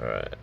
Alright.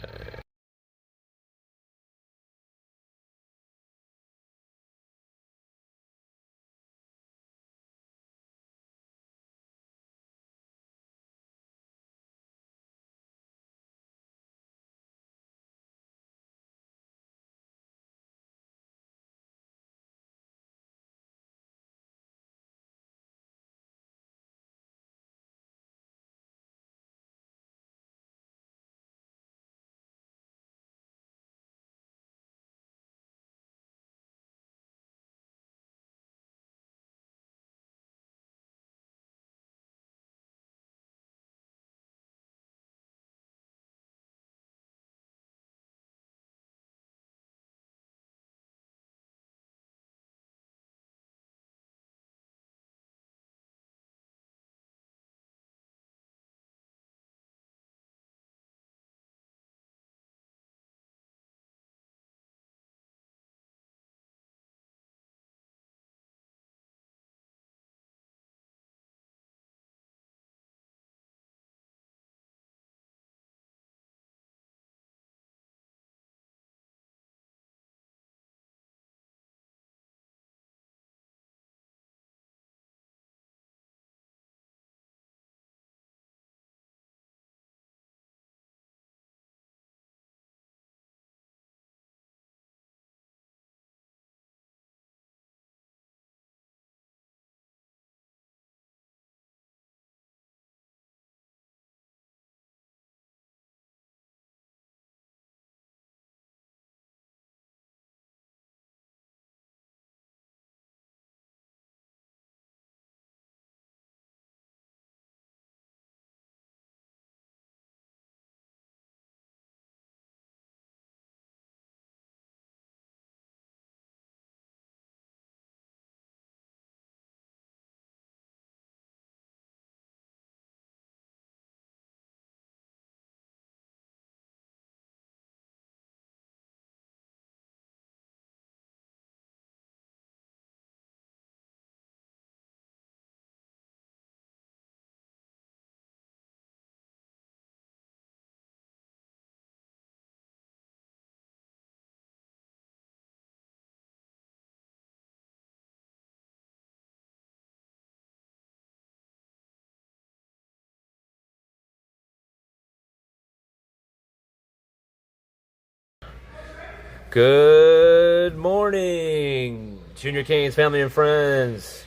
Good morning, Junior Canes family and friends.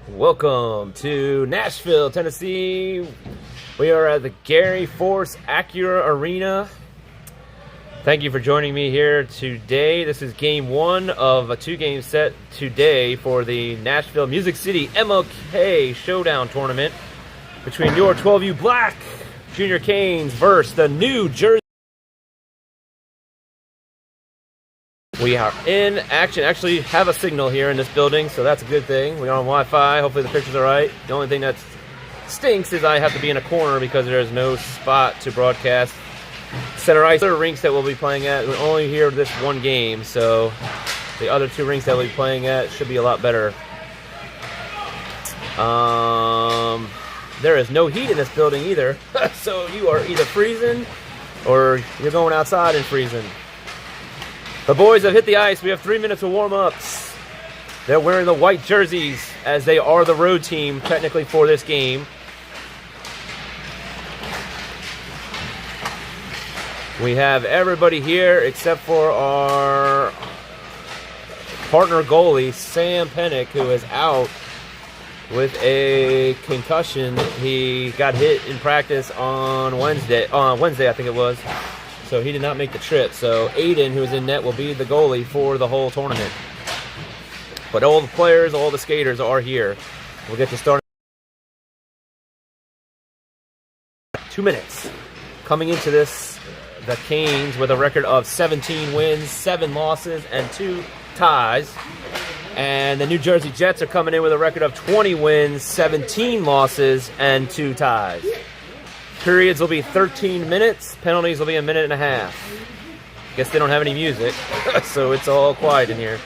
Welcome to Nashville, Tennessee. We are at the Gary Force Acura Arena. Thank you for joining me here today. This is game one of a two-game set today for the Nashville Music City MLK Showdown tournament between your 12U Black Junior Canes versus the New Jersey. We are in action. Actually have a signal here in this building, so that's a good thing. We're on Wi-Fi. Hopefully the pictures are right. The only thing that stinks is I have to be in a corner because there's no spot to broadcast center ice. Other rinks that we'll be playing at, we're only here this one game, so the other two rinks that we'll be playing at should be a lot better. There is no heat in this building either, so you are either freezing or you're going outside and freezing. The boys have hit the ice. We have 3 minutes of warm-ups. They're wearing the white jerseys as they are the road team technically for this game. We have everybody here except for our partner goalie, Sam Pennick, who is out with a concussion. He got hit in practice on Wednesday, I think it was. So he did not make the trip. So Aiden, who's in net, will be the goalie for the whole tournament. But all the players, all the skaters are here. We'll get to start. 2 minutes. Coming into this, the Canes with a record of 17 wins, 7 losses, and 2 ties. And the New Jersey Jets are coming in with a record of 20 wins, 17 losses, and 2 ties. Periods will be 13 minutes. Penalties will be a minute and a half. Guess they don't have any music, so it's all quiet in here.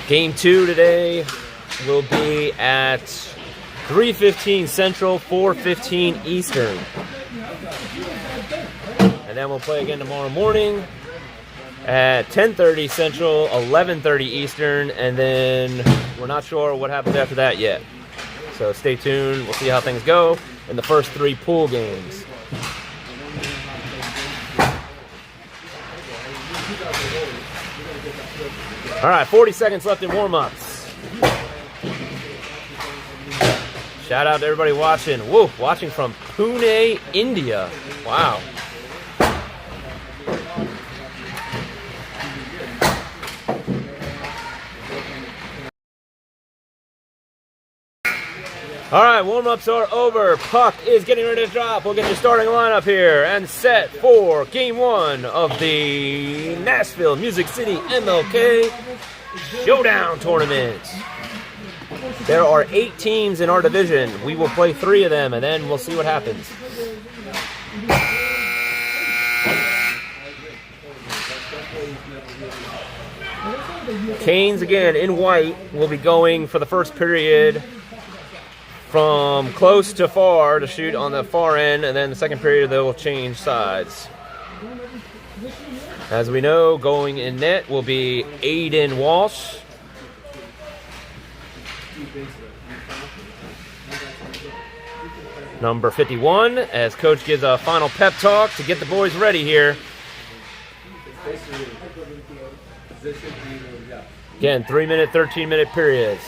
Game 2 today will be at 3:15 Central, 4:15 Eastern. And then we'll play again tomorrow morning at 10:30 Central, 11:30 Eastern, and then we're not sure what happens after that yet. So stay tuned. We'll see how things go in the first 3 pool games. All right, 40 seconds left in warm-ups. Shout out to everybody watching. Whoa, watching from Pune, India. Wow. All right, warm-ups are over. Puck is getting ready to drop. We'll get your starting lineup here and set for Game 1 of the Nashville Music City MLK Showdown Tournament. There are 8 teams in our division. We will play 3 of them, and then we'll see what happens. Canes, again, in white, will be going for the first period from close to far to shoot on the far end, and then the second period they will change sides. As we know, going in net will be Aiden Walsh. Number 51, as coach gives a final pep talk to get the boys ready here. Again, 3-minute, 13-minute periods.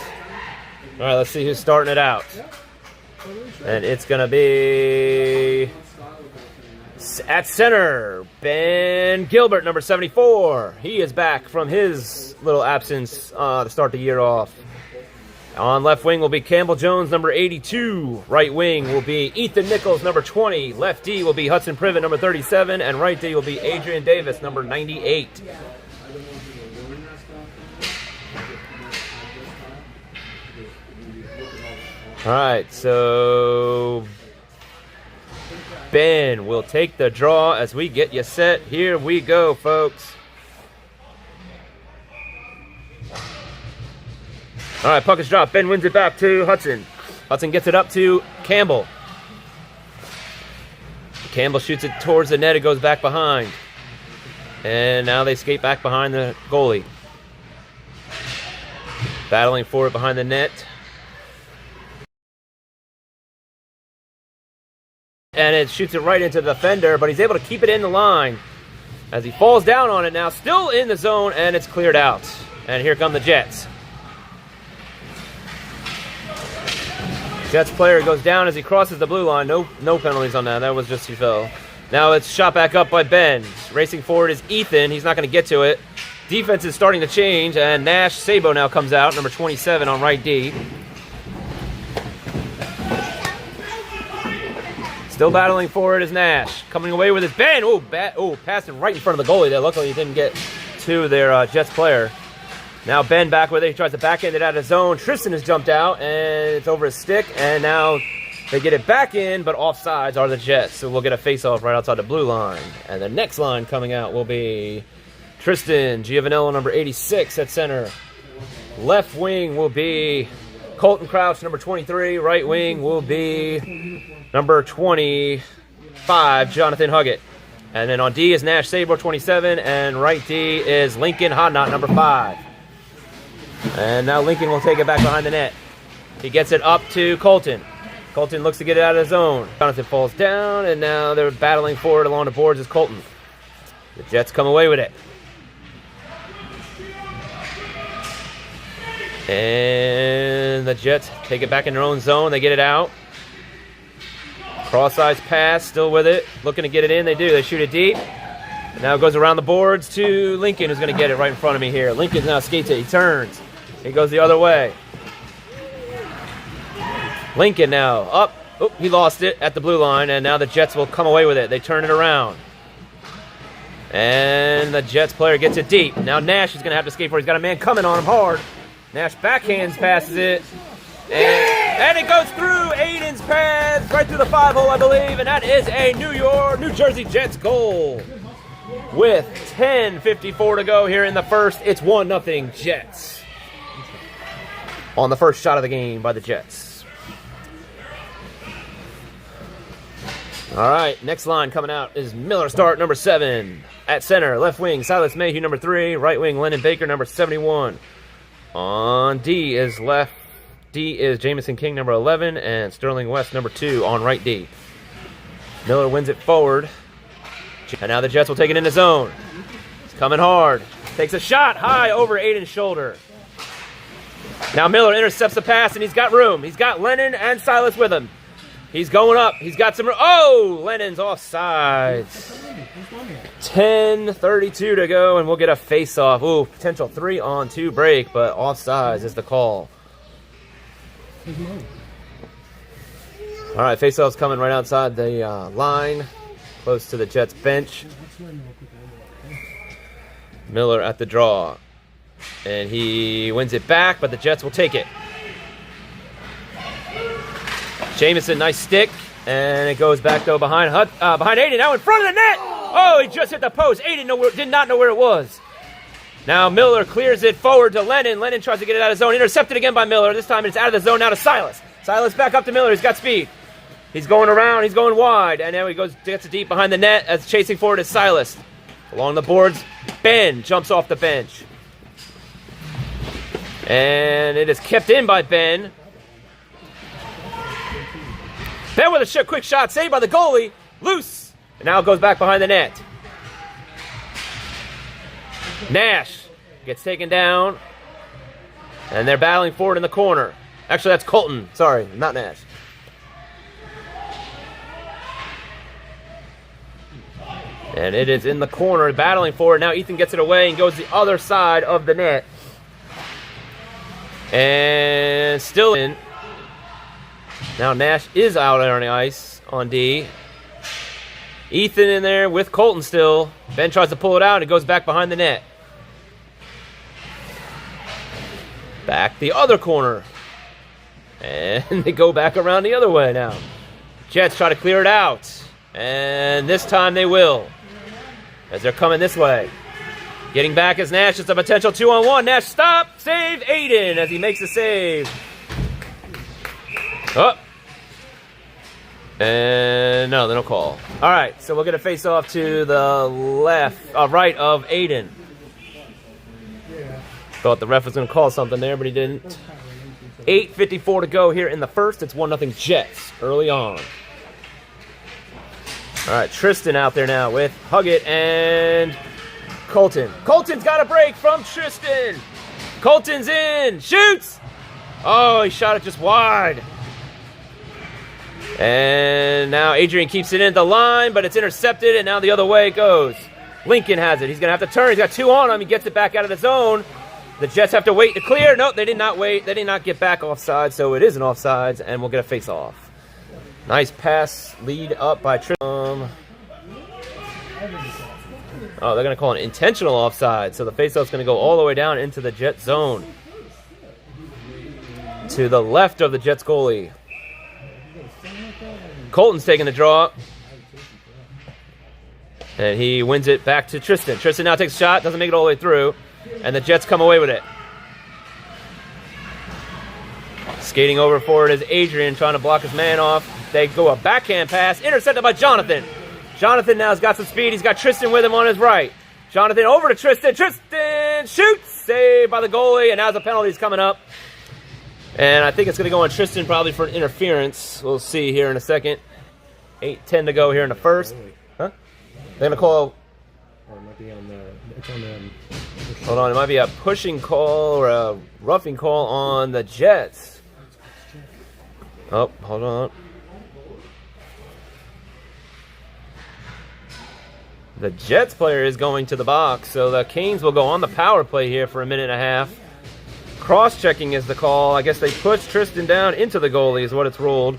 All right, let's see who's starting it out. And it's going to be at center, Ben Gilbert, number 74. He is back from his little absence to start the year off. On left wing will be Campbell Jones, number 82. Right wing will be Ethan Nichols, number 20. Left D will be Hudson Privet, number 37. And right D will be Adrian Davis, number 98. All right, so Ben will take the draw as we get you set. Here we go, folks. All right, puck is dropped. Ben wins it back to Hudson. Hudson gets it up to Campbell. Campbell shoots it towards the net. It goes back behind. And now they skate back behind the goalie. Battling for it behind the net. And it shoots it right into the defender, but he's able to keep it in the line as he falls down on it now. Still in the zone, and it's cleared out. And here come the Jets. Jets player goes down as he crosses the blue line. No penalties on that. That was just he fell. Now it's shot back up by Ben. Racing forward is Ethan. He's not going to get to it. Defense is starting to change, and Nash Sabo now comes out, number 27 on right D. Still battling for it is Nash. Coming away with his Ben. Passed it right in front of the goalie there. Luckily he didn't get to their Jets player. Now Ben back with it. He tries to backhand it out of zone. Tristan has jumped out, and it's over his stick. And now they get it back in, but offsides are the Jets. So we'll get a face-off right outside the blue line. And the next line coming out will be Tristan Giovanello, number 86 at center. Left wing will be Colton Crouch, number 23. Right wing will be number 25, Jonathan Huggett. And then on D is Nash Sabo, 27. And right D is Lincoln Hodnott, number 5. And now Lincoln will take it back behind the net. He gets it up to Colton. Colton looks to get it out of the zone. Jonathan falls down, and now they're battling forward along the boards is Colton. The Jets come away with it. And the Jets take it back in their own zone. They get it out. Cross-ice pass, still with it. Looking to get it in. They do. They shoot it deep. And now it goes around the boards to Lincoln, who's going to get it right in front of me here. Lincoln now skates it. He turns. He goes the other way. Lincoln now up. Oh, he lost it at the blue line, and now the Jets will come away with it. They turn it around. And the Jets player gets it deep. Now Nash is going to have to skate for it. He's got a man coming on him hard. Nash backhands passes it. And it goes through Aiden's pads, right through the 5-hole, I believe. And that is a New Jersey Jets goal. With 10:54 to go here in the first, it's 1-0 Jets. on the first shot of the game by the Jets. All right, next line coming out is Miller start, number 7. At center, left wing, Silas Mayhew, number 3. Right wing, Lennon Baker, number 71. On D is Jamison King, number 11, and Sterling West, number 2 on right D. Miller wins it forward. And now the Jets will take it in the zone. It's coming hard. Takes a shot high over Aiden's shoulder. Now Miller intercepts the pass, and he's got room. He's got Lennon and Silas with him. He's going up. He's got some room. Oh, Lennon's offsides. 10:32 to go, and we'll get a face-off. Ooh, potential 3-on-2 break, but offsides is the call. All right, face-off's coming right outside the line, close to the Jets bench. Miller at the draw, and he wins it back, but the Jets will take it. Jamison, nice stick, and it goes back, though, behind Aiden, now in front of the net! Oh, he just hit the post. Aiden did not know where it was. Now Miller clears it forward to Lennon. Lennon tries to get it out of zone. Intercepted again by Miller. This time it's out of the zone now to Silas. Silas back up to Miller. He's got speed. He's going around. He's going wide. And now he gets it deep behind the net as chasing forward is Silas. Along the boards, Ben jumps off the bench. And it is kept in by Ben. Ben with a quick shot, saved by the goalie. Loose. And now it goes back behind the net. Nash gets taken down. And they're battling forward in the corner. Actually, that's Colton. Sorry, not Nash. And it is in the corner, battling forward. Now Ethan gets it away and goes the other side of the net. And still in. Now Nash is out on the ice on D. Ethan in there with Colton still. Ben tries to pull it out, and it goes back behind the net. Back the other corner. And they go back around the other way now. Jets try to clear it out. And this time they will, as they're coming this way. Getting back is Nash. It's a potential 2-on-1. Nash stop. Save Aiden as he makes the save. Oh. And no, they don't call. All right, so we'll get a face-off to the right of Aiden. Thought the ref was going to call something there, but he didn't. 8:54 to go here in the first. It's 1-0 Jets early on. All right, Tristan out there now with Huggett and Colton. Colton's got a break from Tristan. Colton's in. Shoots. Oh, he shot it just wide. And now Adrian keeps it in the line, but it's intercepted, and now the other way it goes. Lincoln has it. He's going to have to turn. He's got 2 on him. He gets it back out of the zone. The Jets have to wait to clear. Nope, they did not wait. They did not get back offside, so it is an offsides, and we'll get a face-off. Nice pass lead up by Tristan. Oh, they're going to call an intentional offside, so the face-off's going to go all the way down into the Jet zone. To the left of the Jets goalie. Colton's taking the draw. And he wins it back to Tristan. Tristan now takes a shot, doesn't make it all the way through. And the Jets come away with it. Skating over forward is Adrian trying to block his man off. They go a backhand pass, intercepted by Jonathan. Jonathan now has got some speed. He's got Tristan with him on his right. Jonathan over to Tristan. Tristan shoots. Saved by the goalie. And now the penalty's coming up. And I think it's going to go on Tristan probably for an interference. We'll see here in a second. 8:10 to go here in the first. Huh? They're going to call... Or it might be on the... It's on the... Hold on. It might be a pushing call or a roughing call on the Jets. Oh, hold on. The Jets player is going to the box, so the Canes will go on the power play here for a minute and a half. Cross-checking is the call. I guess they pushed Tristan down into the goalie is what it's ruled.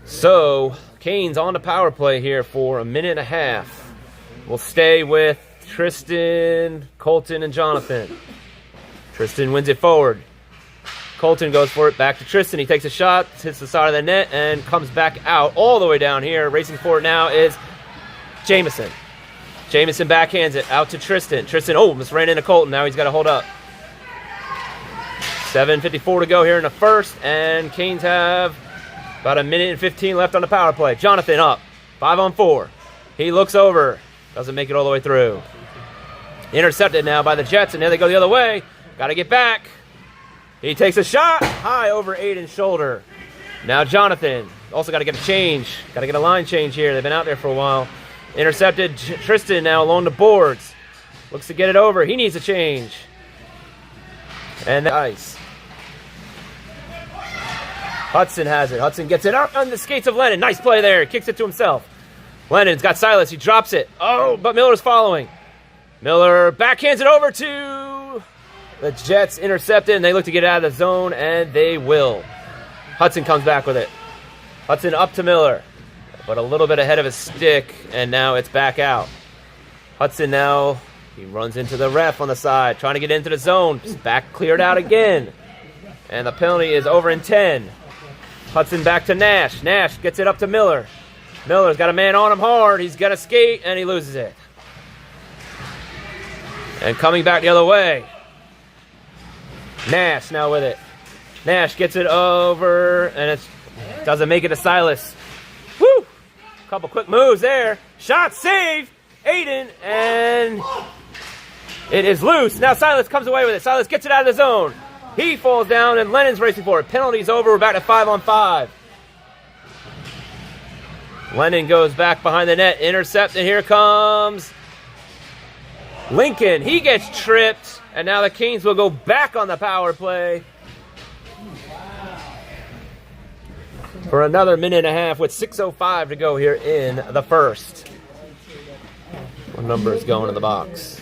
So, Canes on the power play here for a minute and a half. We'll stay with Tristan, Colton, and Jonathan. Tristan wins it forward. Colton goes for it back to Tristan. He takes a shot, hits the side of the net, and comes back out all the way down here. Racing for it now is Jamison. Jamison backhands it out to Tristan. Tristan, almost ran into Colton. Now he's got to hold up. 7:54 to go here in the first, and Canes have about 1:15 left on the power play. Jonathan up, 5-on-4. He looks over, doesn't make it all the way through. Intercepted now by the Jets, and there they go the other way. Got to get back. He takes a shot high over Aiden's shoulder. Now Jonathan, also got to get a change. Got to get a line change here. They've been out there for a while. Intercepted Tristan now along the boards. Looks to get it over. He needs a change. And the ice. Hudson has it. Hudson gets it up on the skates of Lennon. Nice play there. Kicks it to himself. Lennon's got Silas. He drops it. Oh, but Miller's following. Miller backhands it over to the Jets. Intercepted, and they look to get out of the zone, and they will. Hudson comes back with it. Hudson up to Miller, but a little bit ahead of his stick, and now it's back out. Hudson now, he runs into the ref on the side, trying to get into the zone. Just back cleared out again. And the penalty is over in 10. Hudson back to Nash. Nash gets it up to Miller. Miller's got a man on him hard. He's got to skate, and he loses it. And coming back the other way. Nash now with it. Nash gets it over, and it doesn't make it to Silas. Woo! Couple quick moves there. Shot, save, Aiden, and it is loose. Now Silas comes away with it. Silas gets it out of the zone. He falls down, and Lennon's racing for it. Penalty's over. We're back to 5-on-5. Lennon goes back behind the net. Intercept, and here comes Lincoln. He gets tripped, and now the Canes will go back on the power play for another minute and a half with 6:05 to go here in the first. What number is going in the box?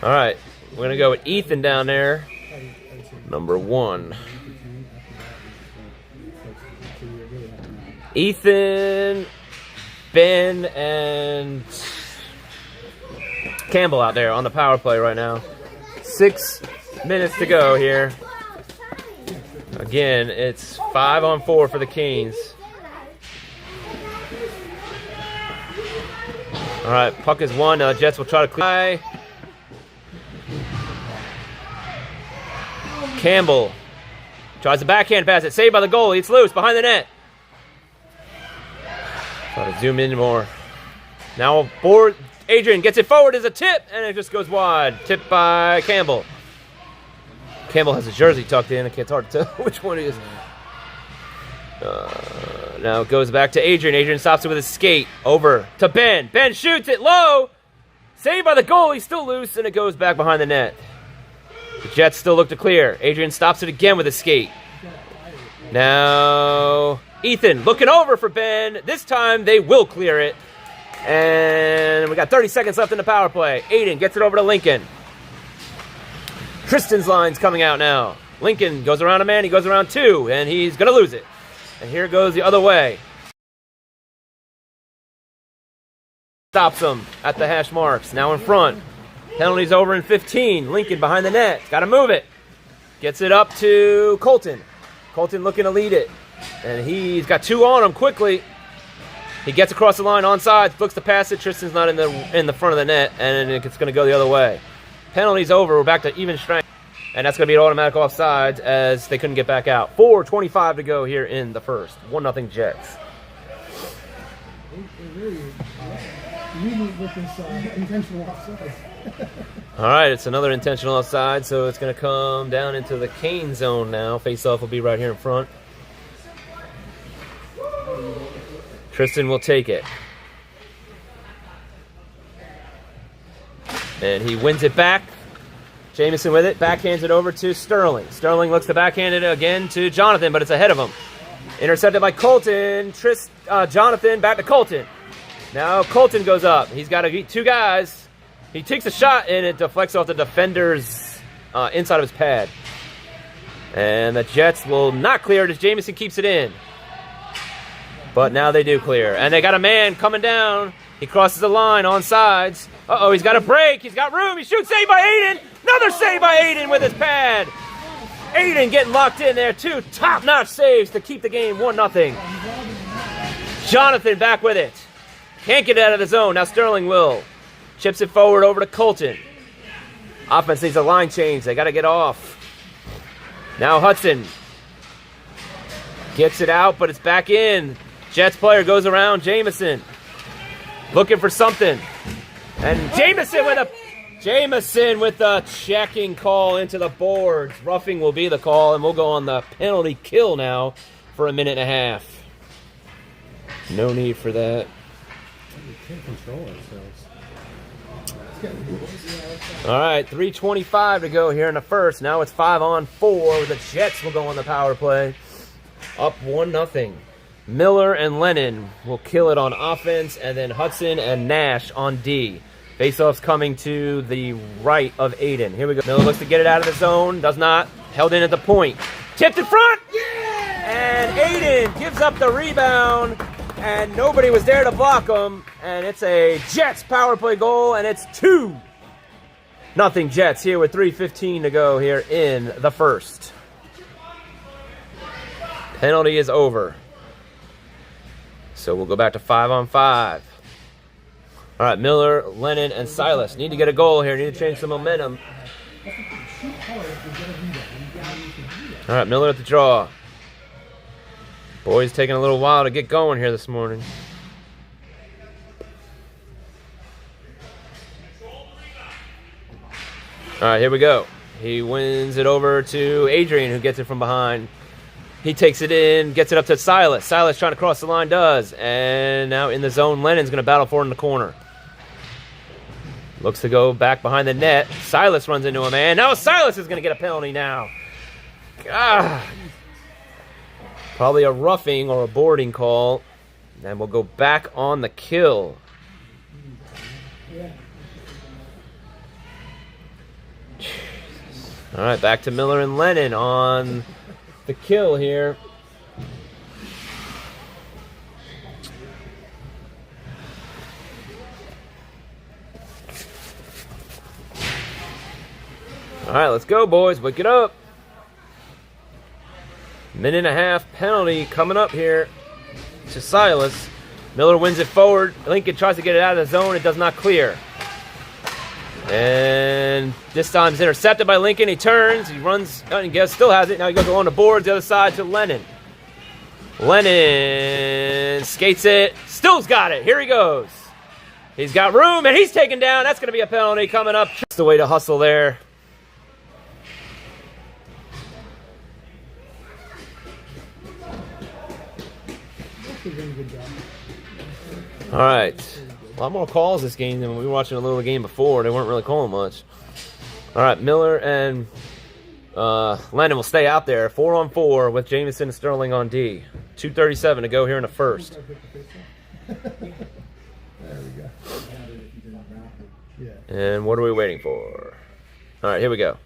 All right, we're going to go with Ethan down there, number 1. Ethan, Ben, and Campbell out there on the power play right now. 6 minutes to go here. Again, it's 5-on-4 for the Canes. All right, puck is won. Now the Jets will try to clear. Campbell tries to backhand pass it. Saved by the goalie. It's loose behind the net. Try to zoom in more. Now board. Adrian gets it forward as a tip, and it just goes wide. Tipped by Campbell. Campbell has a jersey tucked in. It's hard to tell which one it is. Now it goes back to Adrian. Adrian stops it with his skate. Over to Ben. Ben shoots it low. Saved by the goalie. Still loose, and it goes back behind the net. The Jets still look to clear. Adrian stops it again with his skate. Now Ethan looking over for Ben. This time they will clear it. And we got 30 seconds left in the power play. Aiden gets it over to Lincoln. Tristan's line's coming out now. Lincoln goes around a man. He goes around 2, and he's going to lose it. And here goes the other way. Stops him at the hash marks. Now in front. Penalty's over in 15. Lincoln behind the net. Got to move it. Gets it up to Colton. Colton looking to lead it. And he's got 2 on him quickly. He gets across the line onside, looks to pass it. Tristan's not in the front of the net, and it's going to go the other way. Penalty's over. We're back to even strength. And that's going to be an automatic offsides as they couldn't get back out. 4:25 to go here in the first. 1-0 Jets. All right, it's another intentional offside, so it's going to come down into the Cane zone now. Face-off will be right here in front. Tristan will take it. And he wins it back. Jamison with it. Backhands it over to Sterling. Sterling looks to backhand it again to Jonathan, but it's ahead of him. Intercepted by Colton. Jonathan back to Colton. Now Colton goes up. He's got to beat 2 guys. He takes a shot, and it deflects off the defender's inside of his pad. And the Jets will not clear it as Jamison keeps it in. But now they do clear. And they got a man coming down. He crosses the line on sides. Uh-oh, he's got a break. He's got room. He shoots. Saved by Aiden. Another save by Aiden with his pad. Aiden getting locked in there. 2 top-notch saves to keep the game 1-0. Jonathan back with it. Can't get out of the zone. Now Sterling will. Chips it forward over to Colton. Offense needs a line change. They got to get off. Now Hudson gets it out, but it's back in. Jets player goes around Jamison. Looking for something. And Jamison with a checking call into the boards. Roughing will be the call, and we'll go on the penalty kill now for a minute and a half. No need for that. We can't control ourselves. All right, 3:25 to go here in the first. Now it's 5-on-4. The Jets will go on the power play. Up 1-0. Miller and Lennon will kill it on offense, and then Hudson and Nash on D. Faceoff's coming to the right of Aiden. Here we go. Miller looks to get it out of the zone. Does not. Held in at the point. Tipped in front. Yeah! And Aiden gives up the rebound, and nobody was there to block him. And it's a Jets power play goal, and it's 2-0 Jets here with 3:15 to go here in the first. Penalty is over. So we'll go back to 5-on-5. All right, Miller, Lennon, and Silas need to get a goal here. Need to change some momentum. All right, Miller at the draw. Boys taking a little while to get going here this morning. All right, here we go. He wins it over to Adrian, who gets it from behind. He takes it in, gets it up to Silas. Silas trying to cross the line, does. And now in the zone, Lennon's going to battle for it in the corner. Looks to go back behind the net. Silas runs into a man. Now Silas is going to get a penalty now. God. Probably a roughing or a boarding call. And we'll go back on the kill. All right, back to Miller and Lennon on the kill here. All right, let's go, boys. Wake it up. Minute and a half penalty coming up here to Silas. Miller wins it forward. Lincoln tries to get it out of the zone. It does not clear. And this time it's intercepted by Lincoln. He turns. He runs. And he still has it. Now he goes along the boards. The other side to Lennon. Lennon skates it. Still's got it. Here he goes. He's got room, and he's taken down. That's going to be a penalty coming up. Just the way to hustle there. All right. A lot more calls this game than we were watching a little game before. They weren't really calling much. All right, Miller and Lennon will stay out there. 4-on-4 with Jamison and Sterling on D. 2:37 to go here in the first. There we go. Yeah. And what are we waiting for? All right, here we go.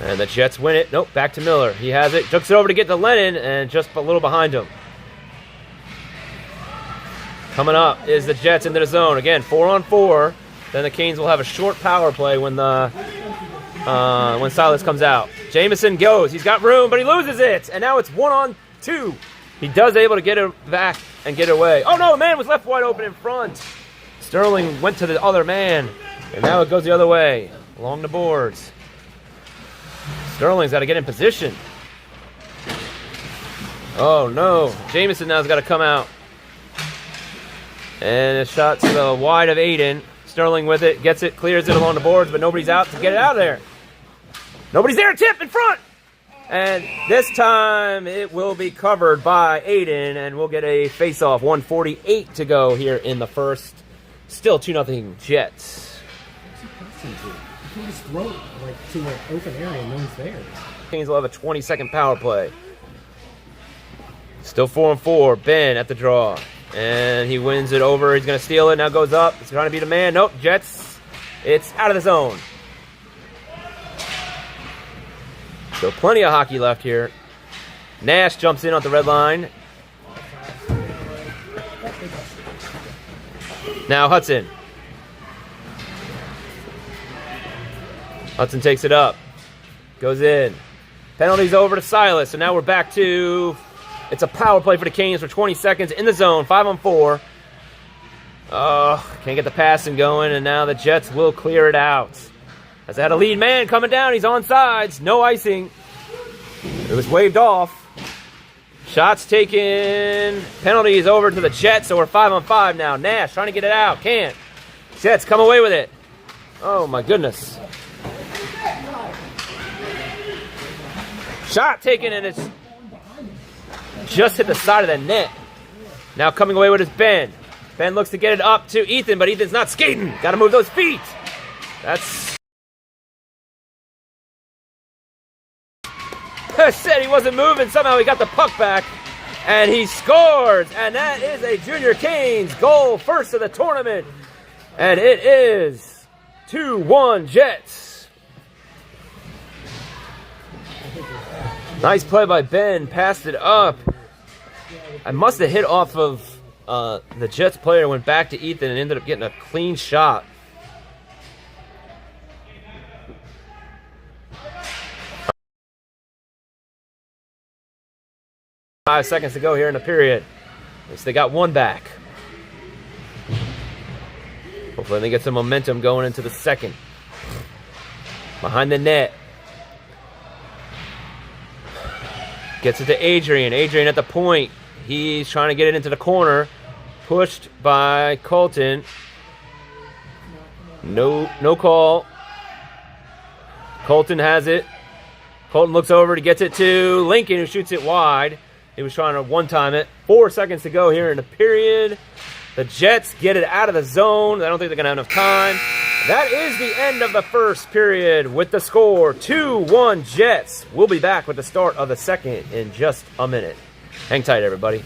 And the Jets win it. Nope, back to Miller. He has it. Jukes it over to get to Lennon, and just a little behind him. Coming up is the Jets into the zone. Again, 4-on-4. Then the Canes will have a short power play when Silas comes out. Jamison goes. He's got room, but he loses it. And now it's 1-on-2. He does able to get it back and get it away. Oh, no, the man was left wide open in front. Sterling went to the other man. And now it goes the other way, along the boards. Sterling's got to get in position. Oh, no. Jamison now's got to come out. And a shot to the wide of Aiden. Sterling with it, gets it, clears it along the boards, but nobody's out to get it out of there. Nobody's there, tip in front! And this time it will be covered by Aiden, and we'll get a face-off. 1:48 to go here in the first. Still 2-0 Jets. You can just throw it to an open area and no one's there. Canes will have a 20-second power play. Still 4-on-4. Ben at the draw. And he wins it over. He's going to steal it. Now goes up. It's trying to beat a man. Nope. Jets. It's out of the zone. So plenty of hockey left here. Nash jumps in on the red line. Now Hudson. Hudson takes it up. Goes in. Penalty's over to Silas. So now we're back to... It's a power play for the Canes for 20 seconds in the zone. 5-on-4. Oh, can't get the passing going, and now the Jets will clear it out. As they had a lead man coming down, he's on sides, no icing. It was waved off. Shots taken, penalties over to the Jets, so we're 5-on-5 now. Nash trying to get it out, can't. Jets come away with it. Oh my goodness. Shot taken, and it's just hit the side of the net. Now coming away with his Ben. Ben looks to get it up to Ethan, but Ethan's not skating. Got to move those feet. That's... I said he wasn't moving. Somehow he got the puck back, and he scores. And that is a Junior Canes goal, first of the tournament. And it is 2-1 Jets. Nice play by Ben. Passed it up. I must have hit off of the Jets player, went back to Ethan, and ended up getting a clean shot. Five seconds to go here in the period. So they got one back. Hopefully they get some momentum going into the second. Behind the net. Gets it to Adrian. Adrian at the point. He's trying to get it into the corner. Pushed by Colton. No call. Colton has it. Colton looks over, gets it to Lincoln, who shoots it wide. He was trying to one-time it. 4 seconds to go here in the period. The Jets get it out of the zone. I don't think they're going to have enough time. That is the end of the first period with the score 2-1 Jets. We'll be back with the start of the second in just a minute. Hang tight, everybody.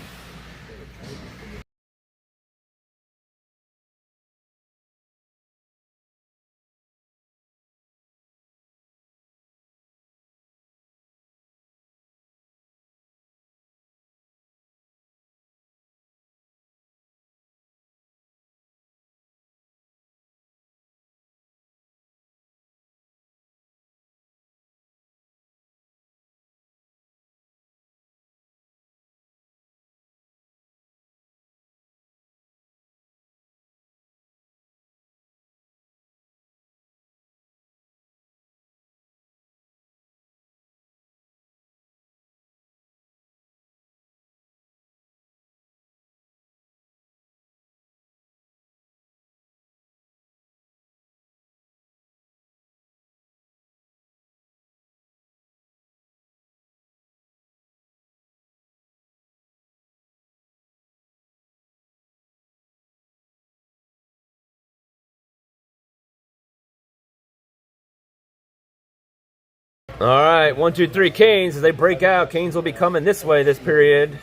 All right, 1, 2, 3 Canes as they break out. Canes will be coming this way this period.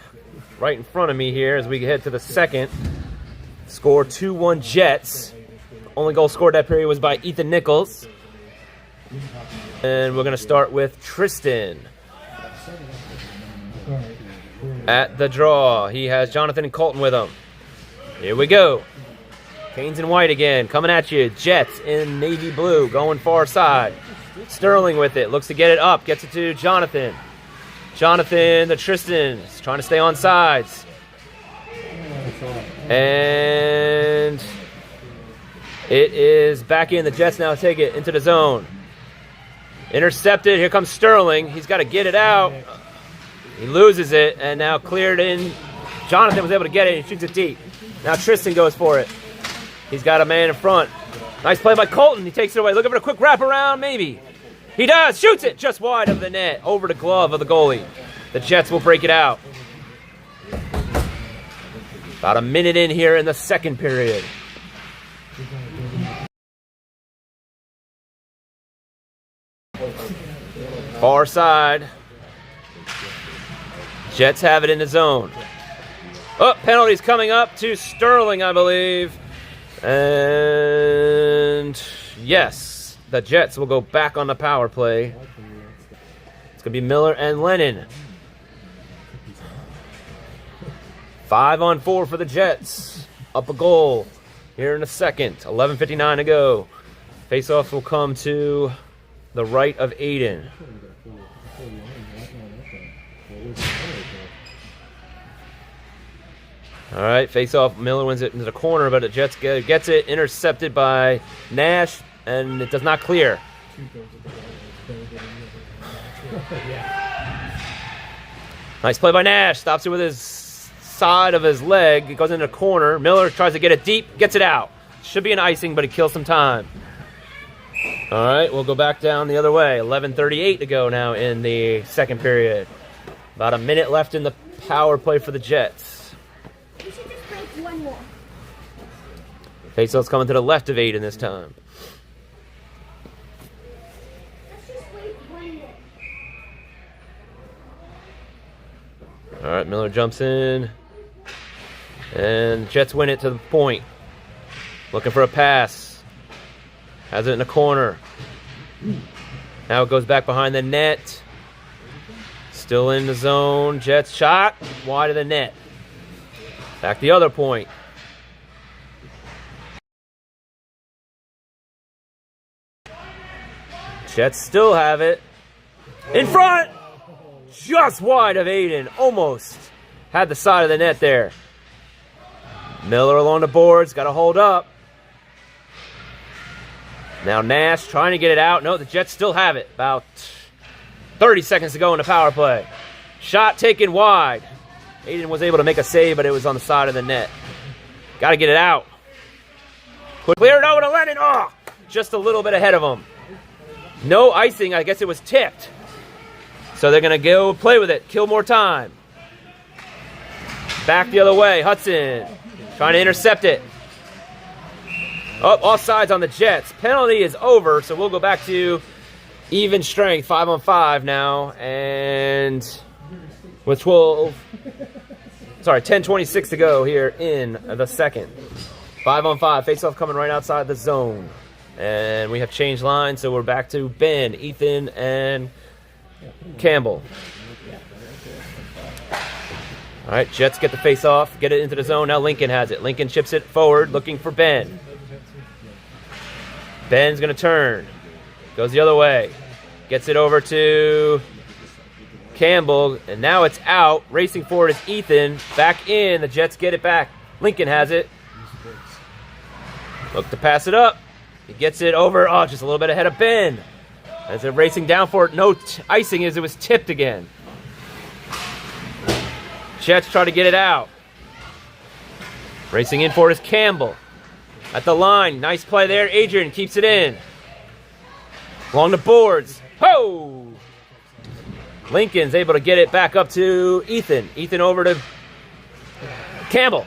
Right in front of me here as we head to the second. Score 2-1 Jets. Only goal scored that period was by Ethan Nichols. And we're going to start with Tristan. At the draw. He has Jonathan and Colton with him. Here we go. Canes in white again. Coming at you. Jets in navy blue. Going far side. Sterling with it. Looks to get it up. Gets it to Jonathan. Jonathan to Tristan. He's trying to stay on sides. And it is back in. The Jets now take it into the zone. Intercepted. Here comes Sterling. He's got to get it out. He loses it and now cleared in. Jonathan was able to get it. He shoots it deep. Now Tristan goes for it. He's got a man in front. Nice play by Colton. He takes it away. Looking for a quick wraparound, maybe. He does. Shoots it just wide of the net. Over the glove of the goalie. The Jets will break it out. About a minute in here in the second period. Far side. Jets have it in the zone. Oh, penalties coming up to Sterling, I believe. And yes, the Jets will go back on the power play. It's going to be Miller and Lennon. 5-on-4 for the Jets. Up a goal here in the second. 11:59 to go. Face-off will come to the right of Aiden. All right, face off. Miller wins it into the corner, but the Jets gets it intercepted by Nash, and it does not clear. Nice play by Nash. Stops it with his side of his leg. It goes into the corner. Miller tries to get it deep, gets it out. Should be an icing, but he kills some time. All right, we'll go back down the other way. 11:38 to go now in the second period. About a minute left in the power play for the Jets. We should just break one more. Faceoff's coming to the left of Aiden this time. Let's just break one more. All right, Miller jumps in. And Jets win it to the point. Looking for a pass. Has it in the corner. Now it goes back behind the net. Still in the zone. Jets shot. Wide of the net. Back the other point. Jets still have it. In front! Just wide of Aiden. Almost had the side of the net there. Miller along the boards. Got to hold up. Now Nash trying to get it out. No, the Jets still have it. About 30 seconds to go in the power play. Shot taken wide. Aiden was able to make a save, but it was on the side of the net. Got to get it out. Clear it over to Lennon. Oh, just a little bit ahead of him. No icing. I guess it was tipped. So they're going to go play with it. Kill more time. Back the other way. Hudson trying to intercept it. Oh, offsides on the Jets. Penalty is over, so we'll go back to even strength, 5-on-5 now, and with 10:26 to go here in the second. 5-on-5, face-off coming right outside the zone. And we have changed lines, so we're back to Ben, Ethan, and Campbell. All right, Jets get the face-off, get it into the zone. Now Lincoln has it. Lincoln chips it forward, looking for Ben. Ben's going to turn. Goes the other way. Gets it over to Campbell, and now it's out. Racing forward is Ethan. Back in. The Jets get it back. Lincoln has it. Look to pass it up. He gets it over. Oh, just a little bit ahead of Ben. As they're racing down for it. No icing as it was tipped again. Jets try to get it out. Racing in for it is Campbell. At the line. Nice play there. Adrian keeps it in. Along the boards. Ho! Lincoln's able to get it back up to Ethan. Ethan over to Campbell.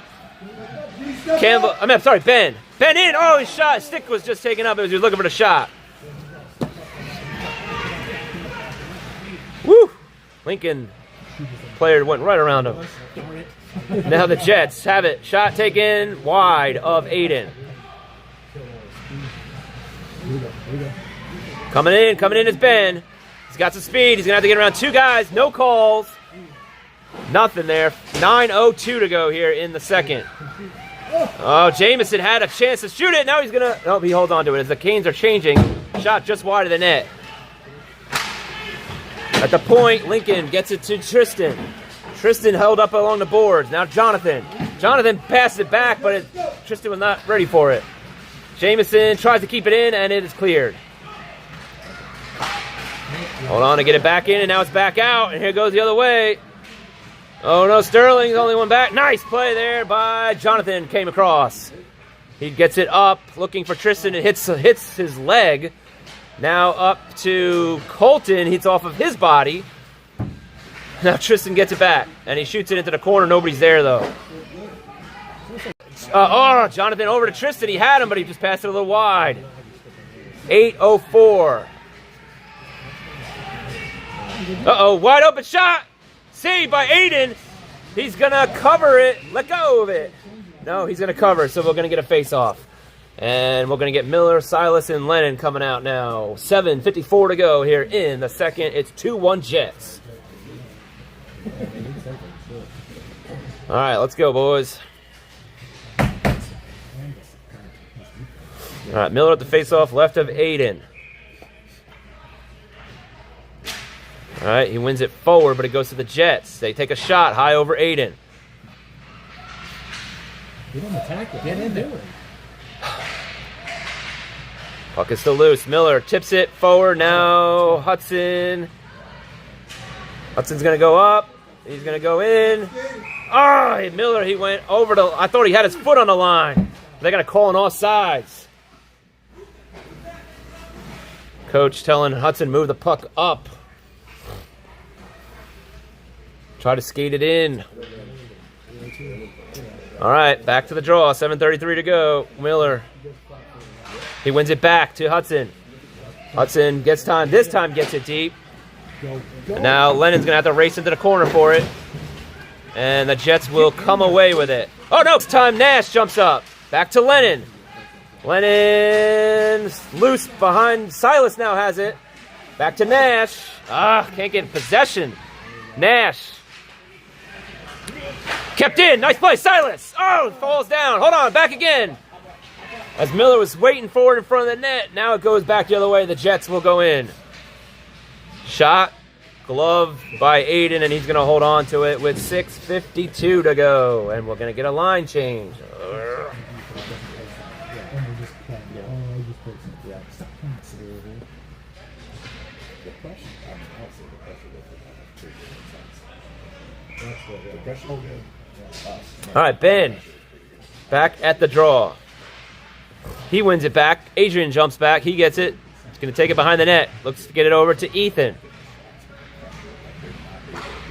Ben. Ben in. Oh, his shot. His stick was just taken up as he was looking for the shot. Woo! Lincoln player went right around him. Now the Jets have it. Shot taken wide of Aiden. Coming in is Ben. He's got some speed. He's going to have to get around two guys. No calls. Nothing there. 9:02 to go here in the second. Oh, Jamison had a chance to shoot it. Now he's going to... Oh, he holds on to it as the Canes are changing. Shot just wide of the net. At the point, Lincoln gets it to Tristan. Tristan held up along the boards. Now Jonathan. Jonathan passes it back, but Tristan was not ready for it. Jamison tries to keep it in, and it is cleared. Hold on to get it back in, and now it's back out, and here goes the other way. Oh, no, Sterling's the only one back. Nice play there by Jonathan, came across. He gets it up, looking for Tristan. It hits his leg. Now up to Colton. Hits off of his body. Now Tristan gets it back, and he shoots it into the corner. Nobody's there, though. Jonathan over to Tristan. He had him, but he just passed it a little wide. 8:04. Wide open shot. Saved by Aiden. He's going to cover it. Let go of it. No, he's going to cover it, so we're going to get a face-off. And we're going to get Miller, Silas, and Lennon coming out now. 7:54 to go here in the second. It's 2-1 Jets. All right, let's go, boys. All right, Miller at the face-off, left of Aiden. All right, he wins it forward, but it goes to the Jets. They take a shot high over Aiden. He didn't attack it. Get in there. Puck is still loose. Miller tips it forward. Now Hudson. Hudson's going to go up. He's going to go in. Oh, Miller, he went over the... I thought he had his foot on the line. They got to call on all sides. Coach telling Hudson, move the puck up. Try to skate it in. All right, back to the draw. 7:33 to go. Miller. He wins it back to Hudson. Hudson gets time. This time gets it deep. And now Lennon's going to have to race into the corner for it. And the Jets will come away with it. Oh, no, it's time. Nash jumps up. Back to Lennon. Lennon's loose behind. Silas now has it. Back to Nash. Can't get possession. Nash. Kept in. Nice play. Silas. Oh, falls down. Hold on. Back again. As Miller was waiting for it in front of the net. Now it goes back the other way. The Jets will go in. Shot. Glove by Aiden, and he's going to hold on to it with 6:52 to go. And we're going to get a line change. All right, Ben. Back at the draw. He wins it back. Adrian jumps back. He gets it. He's going to take it behind the net. Looks to get it over to Ethan.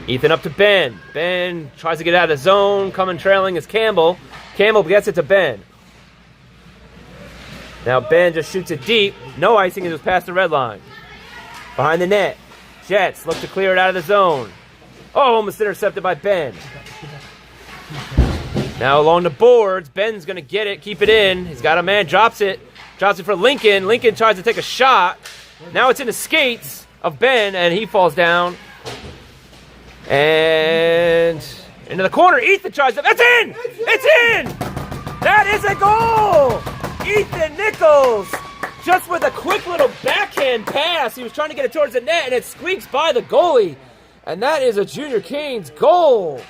Ethan up to Ben. Ben tries to get out of the zone. Coming trailing is Campbell. Campbell gets it to Ben. Now Ben just shoots it deep. No icing. It was past the red line. Behind the net. Jets look to clear it out of the zone. Oh, almost intercepted by Ben. Now along the boards. Ben's going to get it. Keep it in. He's got a man. Drops it. Drops it for Lincoln. Lincoln tries to take a shot. Now it's in the skates of Ben, and he falls down. And into the corner. Ethan tries to... That's in! It's in! That is a goal! Ethan Nichols just with a quick little backhand pass. He was trying to get it towards the net, and it squeaks by the goalie. And that is a Junior Canes goal.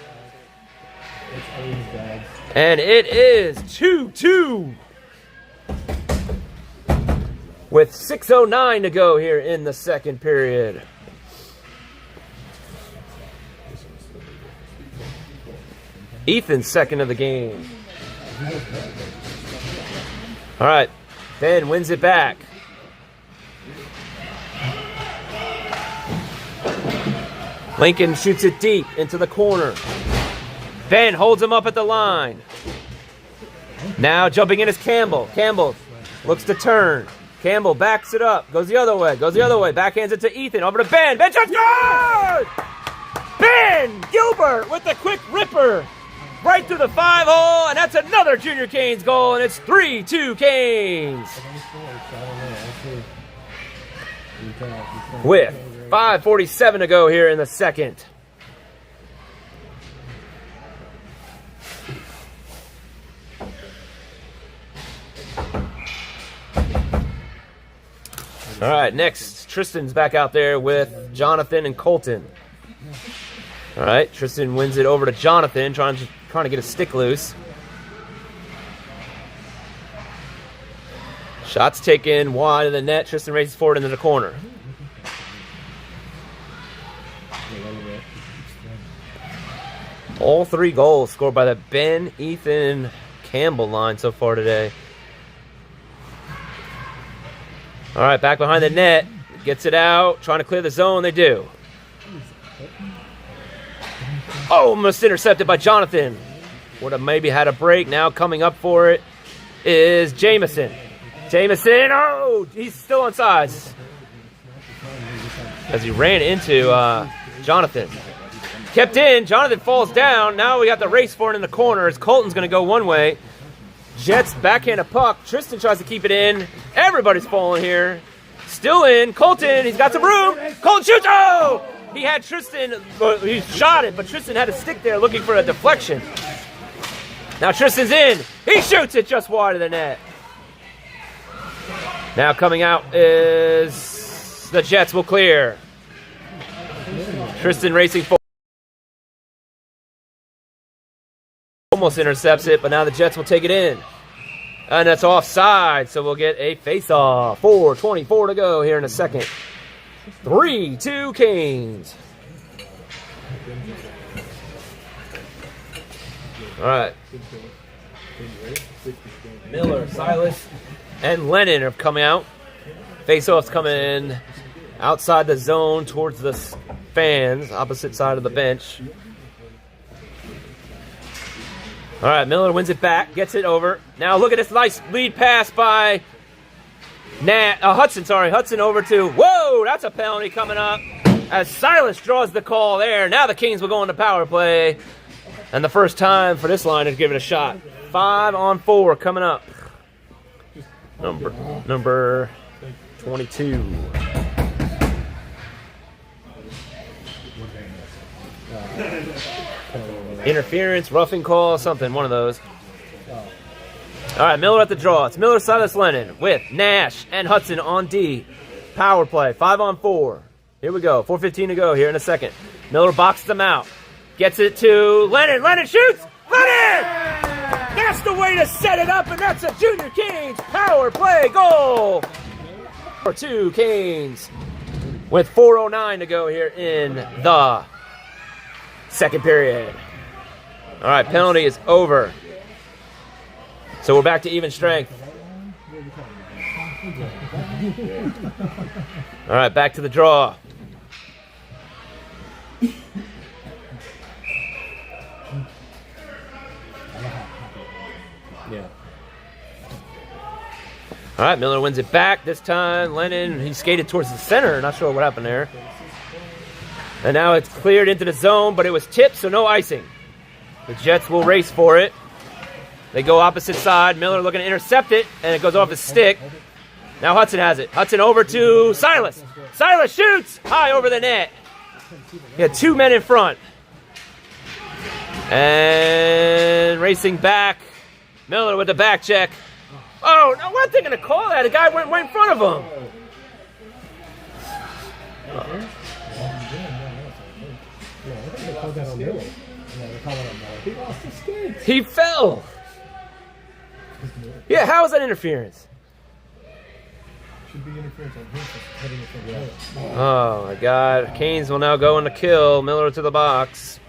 And it is 2-2. With 6:09 to go here in the second period. Ethan's second of the game. All right. Ben wins it back. Lincoln shoots it deep into the corner. Ben holds him up at the line. Now jumping in is Campbell. Campbell looks to turn. Campbell backs it up. Goes the other way. Backhands it to Ethan. Over to Ben. Ben shots. Good! Ben Gilbert with the quick ripper. Right through the 5-hole, and that's another Junior Canes goal, and it's 3-2 Canes. With 5:47 to go here in the second. All right, next, Tristan's back out there with Jonathan and Colton. All right, Tristan wins it over to Jonathan, trying to get a stick loose. Shots taken wide of the net. Tristan races forward into the corner. All three goals scored by the Ben, Ethan, Campbell line so far today. All right, back behind the net. Gets it out, trying to clear the zone. They do. Oh, almost intercepted by Jonathan. Would have maybe had a break. Now coming up for it is Jamison. Jamison, oh, he's still on sides. As he ran into Jonathan. Kept in, Jonathan falls down. Now we got the race for it in the corner as Colton's going to go one way. Jets backhand a puck. Tristan tries to keep it in. Everybody's falling here. Still in. Colton, he's got some room. Colton shoots. Oh! He had Tristan, he shot it, but Tristan had a stick there looking for a deflection. Now Tristan's in. He shoots it just wide of the net. Now coming out is the Jets will clear. Tristan racing forward. Almost intercepts it, but now the Jets will take it in. And that's offside, so we'll get a face-off. 4:24 to go here in a second. 3-2 Canes. All right. Miller, Silas, and Lennon are coming out. Face-off's coming outside the zone towards the fans, opposite side of the bench. All right, Miller wins it back, gets it over. Now look at this nice lead pass by Hudson. Hudson over to, whoa, that's a penalty coming up. As Silas draws the call there. Now the Kings will go into power play. And the first time for this line to give it a shot. 5-on-4 coming up. Number 22. Interference, roughing call, something, one of those. All right, Miller at the draw. It's Miller, Silas, Lennon with Nash and Hudson on D. Power play, 5-on-4. Here we go, 4:15 to go here in a second. Miller boxes them out. Gets it to Lennon. Lennon shoots! Lennon! That's the way to set it up, and that's a Junior Canes power play goal! For 2 Canes with 4:09 to go here in the second period. All right, penalty is over. So we're back to even strength. All right, back to the draw. All right, Miller wins it back. This time, Lennon, he skated towards the center. Not sure what happened there. And now it's cleared into the zone, but it was tipped, so no icing. The Jets will race for it. They go opposite side. Miller looking to intercept it, and it goes off his stick. Now Hudson has it. Hudson over to Silas. Silas shoots high over the net. He had 2 men in front. And racing back. Miller with the back check. Oh, no, what are they going to call that? The guy went in front of him. He fell. Yeah, how is that interference? Should be interference on him heading in front of the goal. Oh, my God. Canes will now go in to kill. Miller to the box.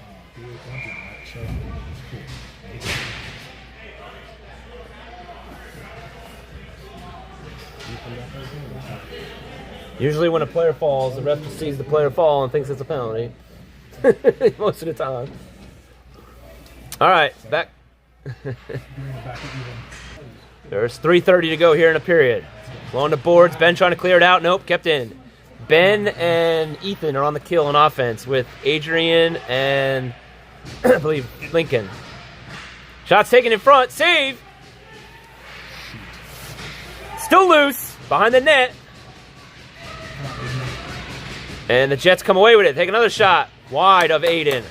Usually when a player falls, the ref just sees the player fall and thinks it's a penalty. Most of the time. All right, back. There's 3:30 to go here in a period. Along the boards, Ben trying to clear it out. Nope, kept in. Ben and Ethan are on the kill on offense with Adrian and I believe Lincoln. Shots taken in front. Save. Still loose. Behind the net. And the Jets come away with it. Take another shot. Wide of Aiden.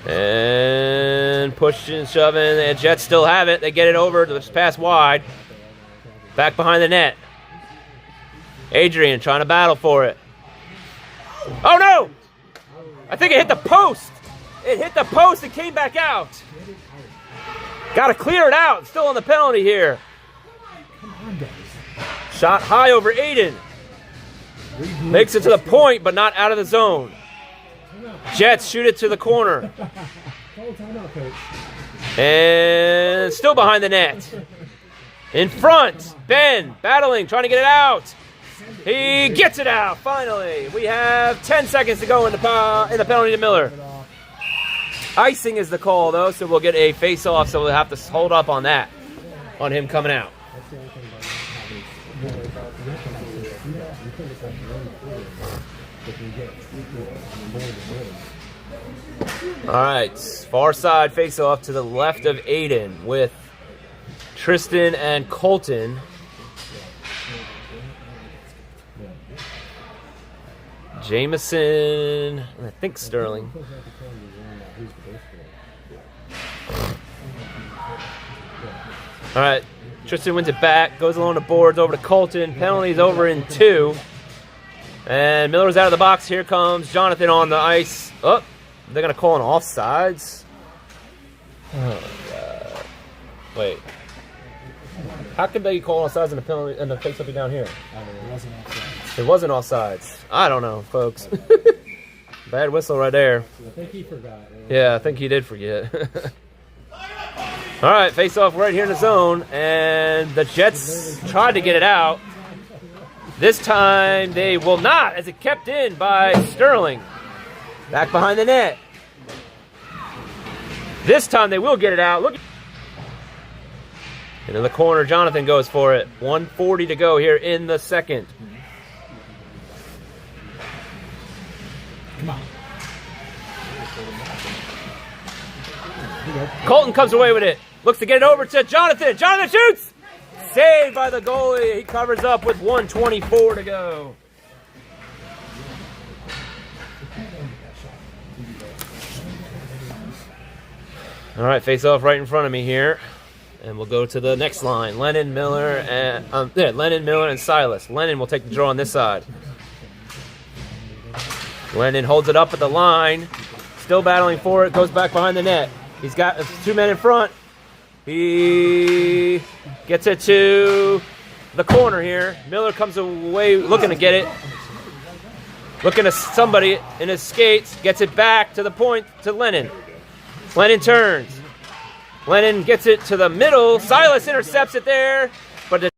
And pushing and shoving. And Jets still have it. They get it over. Just pass wide. Back behind the net. Adrian trying to battle for it. Oh, no! I think it hit the post. It hit the post and came back out. Got to clear it out. Still on the penalty here. Shot high over Aiden. Makes it to the point, but not out of the zone. Jets shoot it to the corner. And still behind the net. In front, Ben battling, trying to get it out. He gets it out, finally. We have 10 seconds to go in the penalty to Miller. Icing is the call, though, so we'll get a face-off, so we'll have to hold up on that, on him coming out. All right, far side face-off to the left of Aiden with Tristan and Colton. Jameson, and I think Sterling. All right, Tristan wins it back, goes along the boards over to Colton. Penalty's over in 2. And Miller's out of the box. Here comes Jonathan on the ice. Oh, they're going to call an offsides. Oh, my God. Wait. How can they call offsides in the penalty and the face-up down here? It wasn't offsides. I don't know, folks. Bad whistle right there. I think he forgot. Yeah, I think he did forget. All right, face-off right here in the zone. And the Jets tried to get it out. This time they will not, as it kept in by Sterling. Back behind the net. This time they will get it out. Look. And in the corner, Jonathan goes for it. 1:40 to go here in the second. Come on. Colton comes away with it. Looks to get it over to Jonathan. Jonathan shoots! Saved by the goalie. He covers up with 1:24 to go. All right, face off right in front of me here. And we'll go to the next line. Lennon, Miller, and Silas. Lennon will take the draw on this side. Lennon holds it up at the line. Still battling for it. Goes back behind the net. He's got 2 men in front. He gets it to the corner here. Miller comes away looking to get it. Looking at somebody in his skates. Gets it back to the point to Lennon. Lennon turns. Lennon gets it to the middle. Silas intercepts it there. But it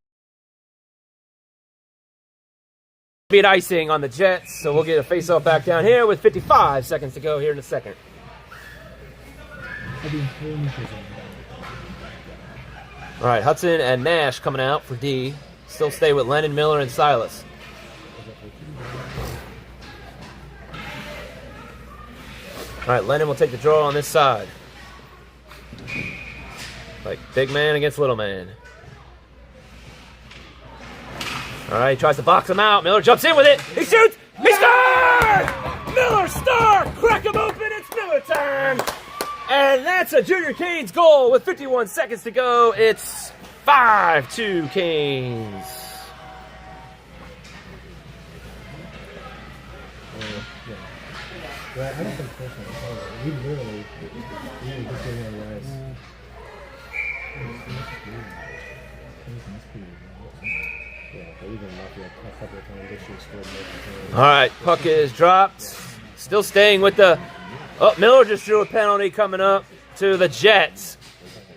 beat icing on the Jets. So we'll get a face-off back down here with 55 seconds to go here in the second. All right, Hudson and Nash coming out for D. Still stay with Lennon, Miller, and Silas. All right, Lennon will take the draw on this side. Like big man against little man. All right, he tries to box him out. Miller jumps in with it. He shoots. He scores! Miller star. Crack him open. It's Miller time. And that's a Junior Canes goal with 51 seconds to go. It's 5-2 Canes. Well, I don't think personally. We literally just didn't realize. All right, puck is dropped. Still staying with the... Oh, Miller just drew a penalty coming up to the Jets.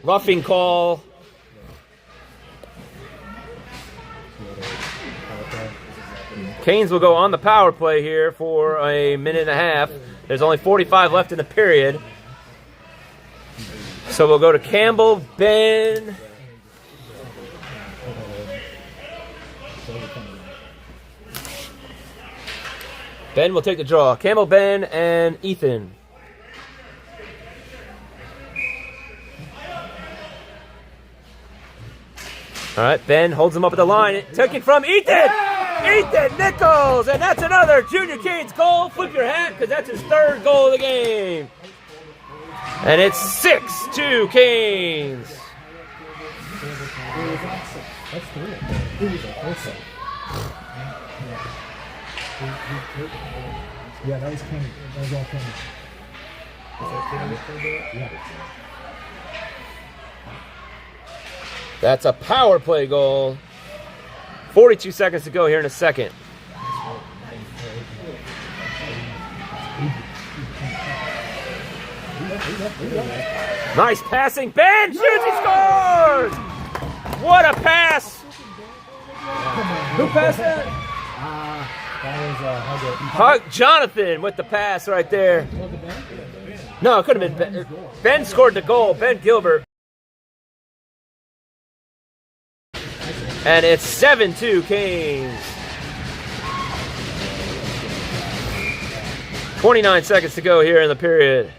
Roughing call. Canes will go on the power play here for a minute and a half. There's only 45 left in the period. So we'll go to Campbell, Ben. Ben will take the draw. Campbell, Ben, and Ethan. All right, Ben holds him up at the line. Taken from Ethan! Ethan Nichols! And that's another Junior Canes goal. Flip your hat, because that's his third goal of the game. And it's 6-2 Canes. Yeah, that was Kenny. That was all Kenny. Yeah. That's a power play goal. 42 seconds to go here in a second. Nice passing. Ben shoots, he scores! What a pass! Who passed that? That was Jonathan with the pass right there. No, it could have been Ben. Ben scored the goal. Ben Gilbert. And it's 7-2 Canes. 29 seconds to go here in the period.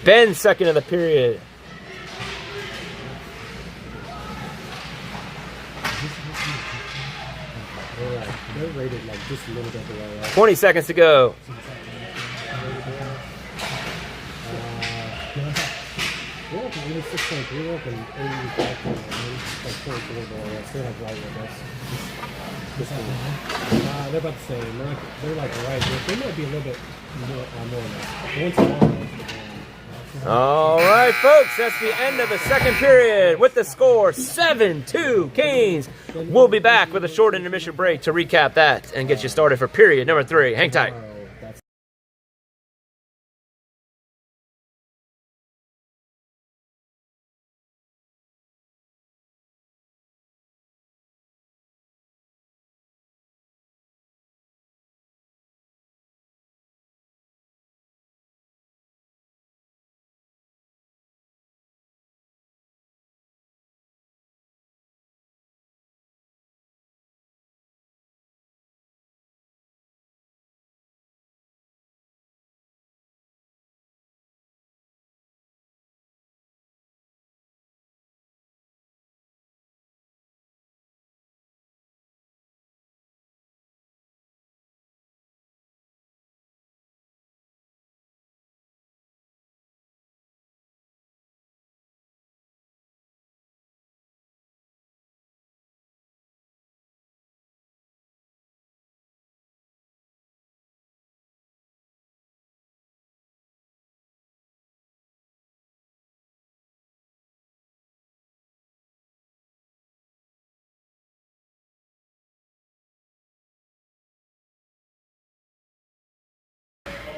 Ben second in the period. they're rated like just a little bit below us. 20 seconds to go. We're up in 86.3, we're up in 85.8, like 44 below us. They're like right with us. They're about the same. They're like right here. They might be a little bit more than that. All right, folks, that's the end of the second period with the score 7-2 Canes. We'll be back with a short intermission break to recap that and get you started for period number 3. Hang tight.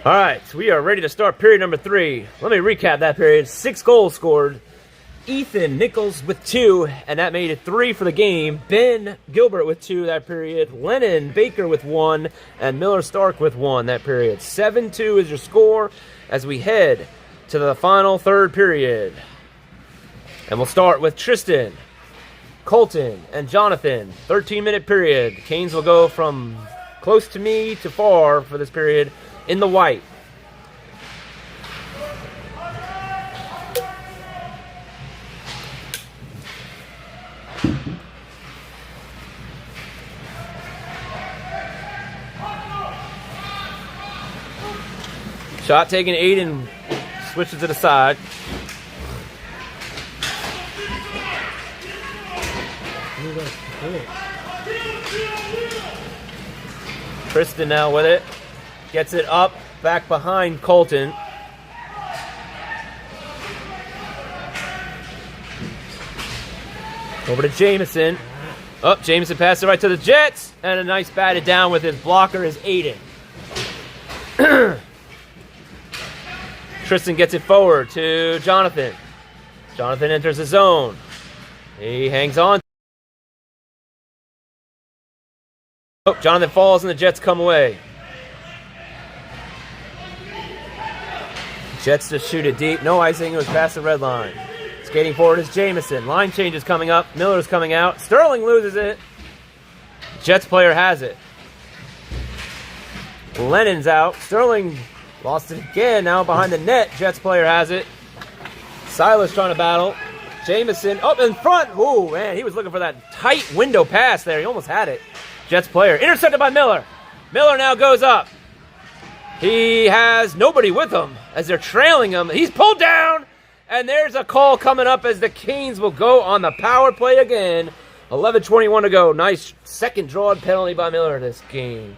All right, so we are ready to start period number 3. Let me recap that period. 6 goals scored. Ethan Nichols with 2, and that made it 3 for the game. Ben Gilbert with 2 that period. Lennon Baker with 1, and Miller Stark with 1 that period. 7-2 is your score as we head to the final third period. And we'll start with Tristan, Colton, and Jonathan. 13-minute period. The Canes will go from close to me to far for this period in the white. Shot taken, Aiden switches to the side. Tristan now with it. Gets it up, back behind Colton. Over to Jameson. Oh, Jameson passed it right to the Jets. And a nice batted down with his blocker is Aiden. Tristan gets it forward to Jonathan. Jonathan enters the zone. He hangs on. Oh, Jonathan falls and the Jets come away. Jets just shoot it deep. No icing. It was past the red line. Skating forward is Jameson. Line change is coming up. Miller's coming out. Sterling loses it. Jets player has it. Lennon's out. Sterling lost it again. Now behind the net. Jets player has it. Silas trying to battle. Jameson up in front. Ooh, man. He was looking for that tight window pass there. He almost had it. Jets player. Intercepted by Miller. Miller now goes up. He has nobody with him as they're trailing him. He's pulled down, and there's a call coming up as the Canes will go on the power play again. 11:21 to go. Nice second drawn penalty by Miller this game.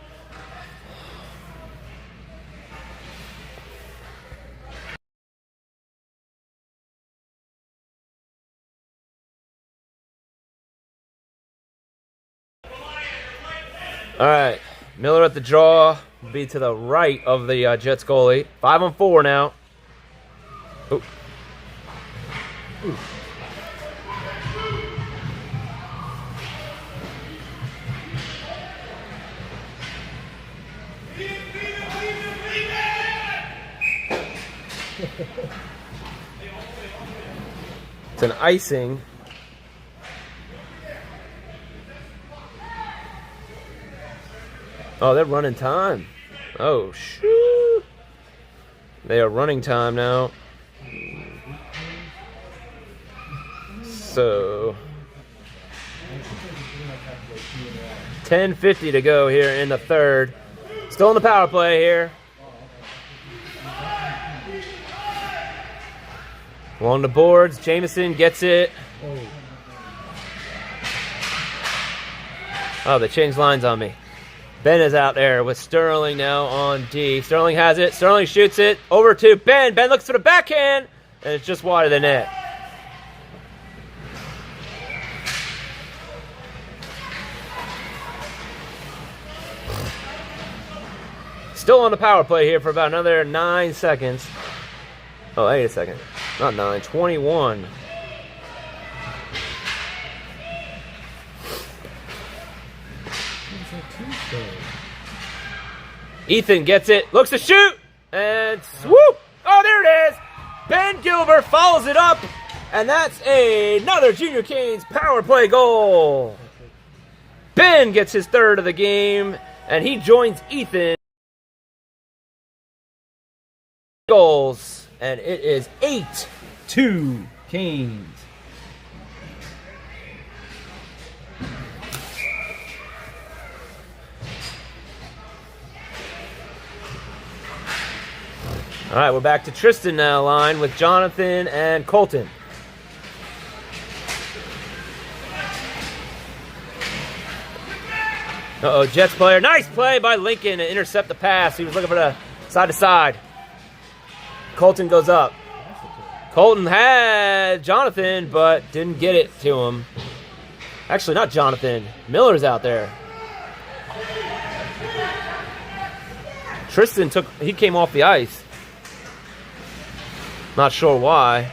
All right, Miller at the draw. Be to the right of the Jets goalie. 5-on-4 now. Ooh. Ooh. It's an icing. Oh, they're running time. Oh, shoot. They are running time now. So, 10:50 to go here in the third. Still in the power play here. Along the boards, Jameson gets it. Oh, they changed lines on me. Ben is out there with Sterling now on D. Sterling has it. Sterling shoots it over to Ben. Ben looks for the backhand, and it's just wide of the net. Still on the power play here for about another 9 seconds. Oh, wait a second. Not 9, 21. Ethan gets it, looks to shoot, and swoop! Oh, there it is! Ben Gilbert follows it up, and that's another Junior Canes power play goal. Ben gets his third of the game, and he joins Ethan. Goals, and it is 8-2 Canes. All right, we're back to Tristan now line with Jonathan and Colton. Uh-oh, Jets player. Nice play by Lincoln to intercept the pass. He was looking for the side-to-side. Colton goes up. Colton had Jonathan, but didn't get it to him. Actually, not Jonathan. Miller's out there. Tristan he came off the ice. Not sure why.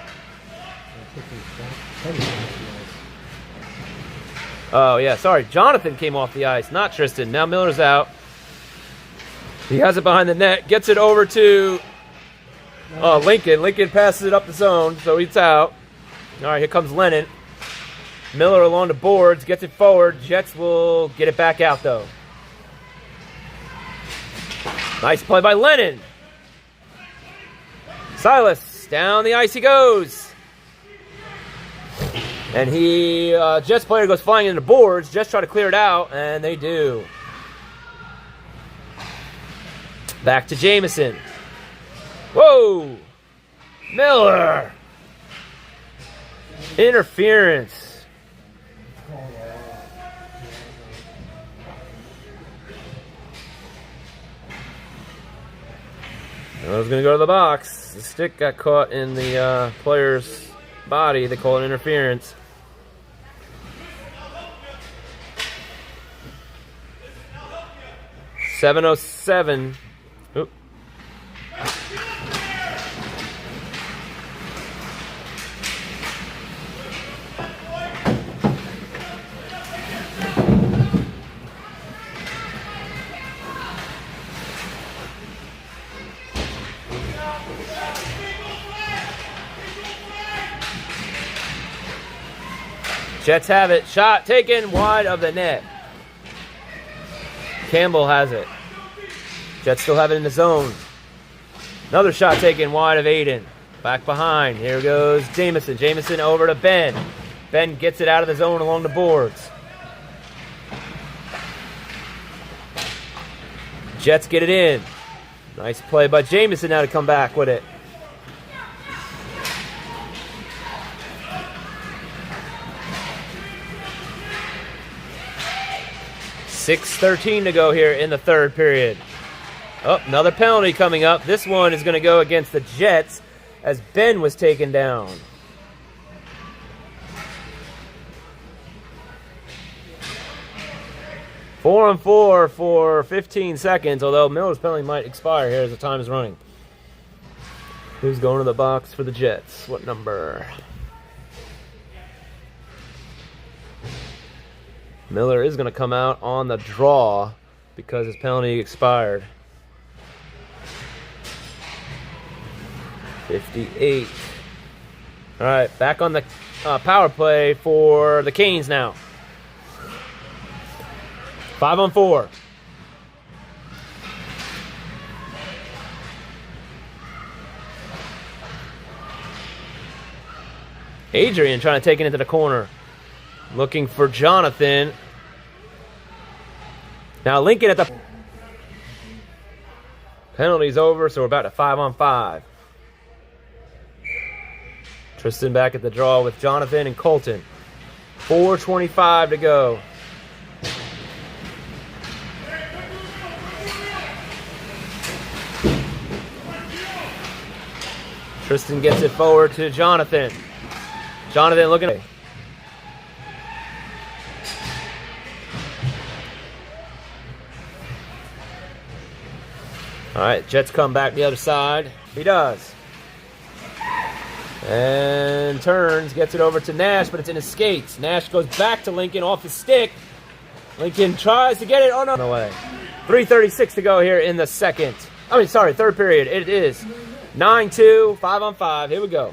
Oh, yeah, sorry. Jonathan came off the ice, not Tristan. Now Miller's out. He has it behind the net. Gets it over to Lincoln. Lincoln passes it up the zone, so he's out. All right, here comes Lennon. Miller along the boards, gets it forward. Jets will get it back out, though. Nice play by Lennon. Silas. Down the ice he goes. And Jets player goes flying into the boards. Jets try to clear it out, and they do. Back to Jamison. Whoa! Miller! Interference. I was going to go to the box. The stick got caught in the player's body. They call it interference. .707. Oop. Jets have it. Shot taken wide of the net. Campbell has it. Jets still have it in the zone. Another shot taken wide of Aiden. Back behind. Here goes Jamison. Jamison over to Ben. Ben gets it out of the zone along the boards. Jets get it in. Nice play by Jamison now to come back with it. .6:13 to go here in the third period. Oh, another penalty coming up. This one is going to go against the Jets as Ben was taken down. Four on four for 15 seconds, although Miller's penalty might expire here as the time is running. Who's going to the box for the Jets? What number? Miller is going to come out on the draw because his penalty expired. 58. All right, back on the power play for the Canes now. 5 on 4. Adrian trying to take it into the corner. Looking for Jonathan. Now Lincoln at the... Penalty's over, so we're about to 5 on 5. Tristan back at the draw with Jonathan and Colton. 4:25 to go. Tristan gets it forward to Jonathan. Jonathan looking. All right, Jets come back the other side. He does. And turns, gets it over to Nash, but it's in his skates. Nash goes back to Lincoln off his stick. Lincoln tries to get it. Oh, no. No way. 3:36 to go here in the second. Third period. It is 9-2, 5-on-5. Here we go.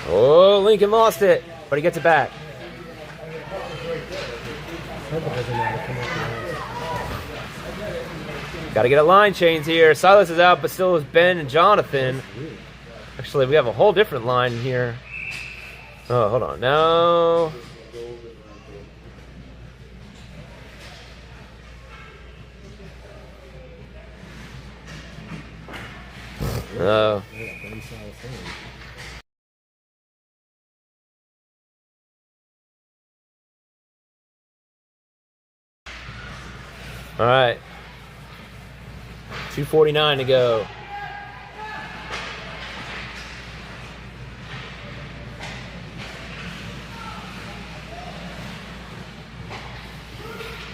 Oh, Lincoln lost it, but he gets it back. Got to get a line change here. Silas is out, but still is Ben and Jonathan. Actually, we have a whole different line here. Oh, hold on. No. Oh. All right. 2:49 to go.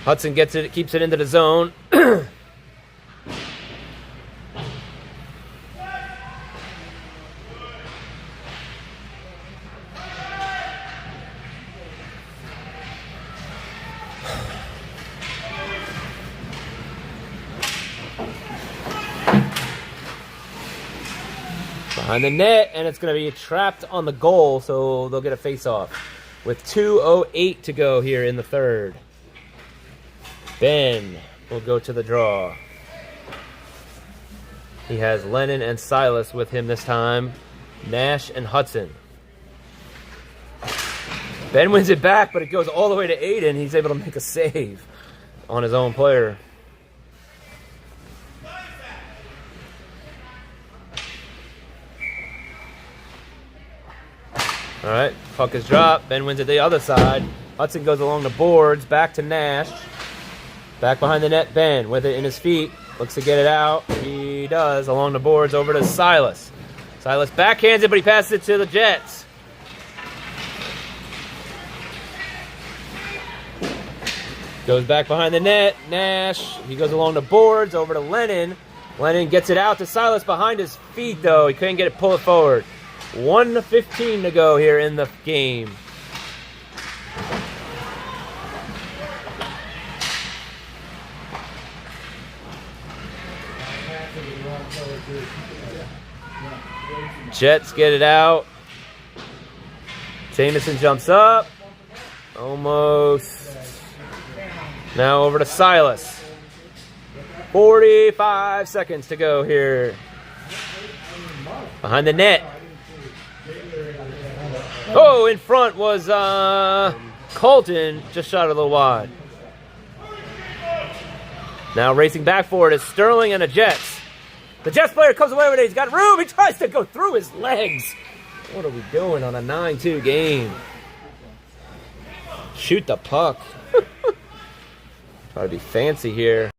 Hudson gets it, keeps it into the zone. Behind the net, and it's going to be trapped on the goal, so they'll get a face-off. With 2:08 to go here in the third. Ben will go to the draw. He has Lennon and Silas with him this time. Nash and Hudson. Ben wins it back, but it goes all the way to Aiden. He's able to make a save on his own player. All right, puck is dropped. Ben wins it the other side. Hudson goes along the boards, back to Nash. Back behind the net, Ben with it in his feet. Looks to get it out. He does, along the boards, over to Silas. Silas backhands it, but he passes it to the Jets. Goes back behind the net. Nash, he goes along the boards, over to Lennon. Lennon gets it out to Silas behind his feet, though. He couldn't get it, pull it forward. 1:15 to go here in the game. Jets get it out. Jameson jumps up. Almost. Now over to Silas. 45 seconds to go here. Behind the net. Oh, in front was Colton. Just shot it a little wide. Now racing back for it is Sterling and the Jets. The Jets player comes away with it. He's got room. He tries to go through his legs. What are we doing on a 9-2 game? Shoot the puck. Try to be fancy here.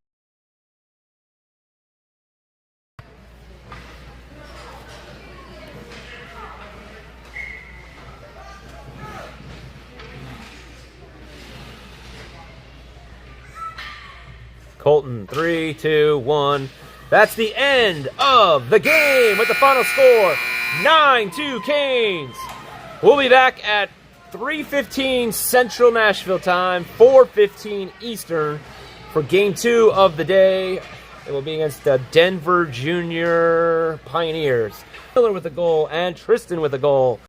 Colton, 3, 2, 1. That's the end of the game with the final score, 9-2 Canes. We'll be back at 3:15 Central Nashville time, 4:15 Eastern for Game 2 of the day. It will be against the Denver Junior Pioneers. Miller with the goal and Tristan with the goal.